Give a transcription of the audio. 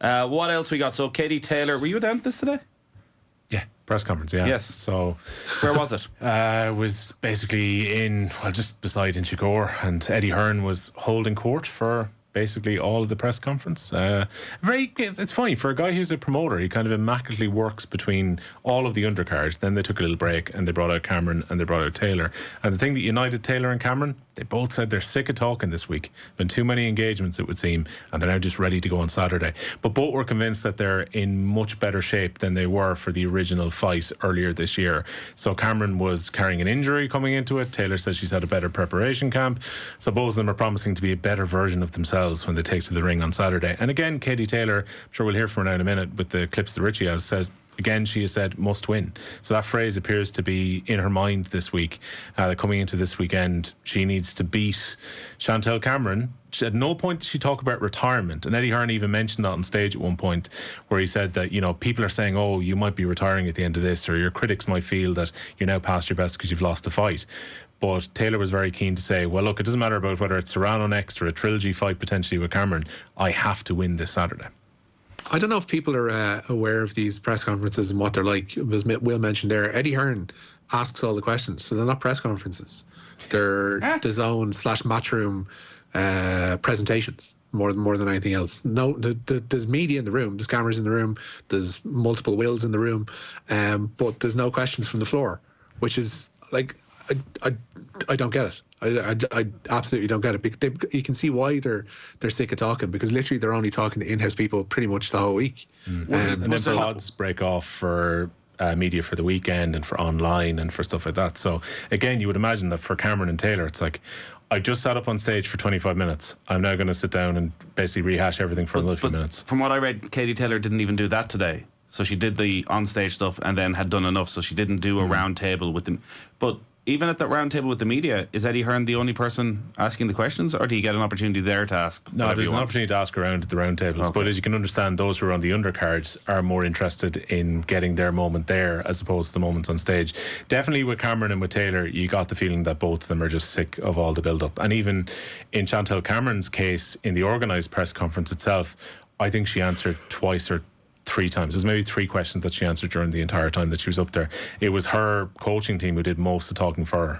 What else we got? So Katie Taylor, were you down at this today? Yeah, press conference, yeah. Yes. So where was it? Was basically just beside Inchicore, and Eddie Hearn was holding court for basically all of the press conference. It's funny, for a guy who's a promoter, he kind of immaculately works between all of the undercard. Then they took a little break and they brought out Cameron and they brought out Taylor. And the thing that united Taylor and Cameron, they both said they're sick of talking this week. Been too many engagements, it would seem, and they're now just ready to go on Saturday. But both were convinced that they're in much better shape than they were for the original fight earlier this year. So Cameron was carrying an injury coming into it. Taylor says she's had a better preparation camp. So both of them are promising to be a better version of themselves when they take to the ring on Saturday. And again, Katie Taylor, I'm sure we'll hear from her now in a minute with the clips that Richie has, says again, she has said must win. So that phrase appears to be in her mind this week. Coming into this weekend, she needs to beat Chantel Cameron. At no point did she talk about retirement. And Eddie Hearn even mentioned that on stage at one point, where he said that, people are saying, oh, you might be retiring at the end of this, or your critics might feel that you're now past your best because you've lost a fight. But Taylor was very keen to say, well, look, it doesn't matter about whether it's Serrano next or a trilogy fight potentially with Cameron. I have to win this Saturday. I don't know if people are aware of these press conferences and what they're like. As Will mentioned there, Eddie Hearn asks all the questions, so they're not press conferences. They're DAZN / Matchroom presentations more than anything else. No, there's media in the room, there's cameras in the room, there's multiple Wills in the room, but there's no questions from the floor, which is like I don't get it. I absolutely don't get it. You can see why they're sick of talking, because literally they're only talking to in-house people pretty much the whole week. And then pods break off for media for the weekend and for online and for stuff like that. So again, you would imagine that for Cameron and Taylor, it's like, I just sat up on stage for 25 minutes. I'm now going to sit down and basically rehash everything for another few minutes. From what I read, Katie Taylor didn't even do that today. So she did the on-stage stuff and then had done enough, so she didn't do a round table with them. But even at that round table with the media, is Eddie Hearn the only person asking the questions, or do you get an opportunity there to ask? No, there's an opportunity to ask around at the round tables. Okay. But as you can understand, those who are on the undercards are more interested in getting their moment there as opposed to the moments on stage. Definitely with Cameron and with Taylor, you got the feeling that both of them are just sick of all the build-up. And even in Chantel Cameron's case, in the organised press conference itself, I think she answered twice or three times. There's maybe three questions that she answered during the entire time that she was up there. It was her coaching team who did most of the talking for her.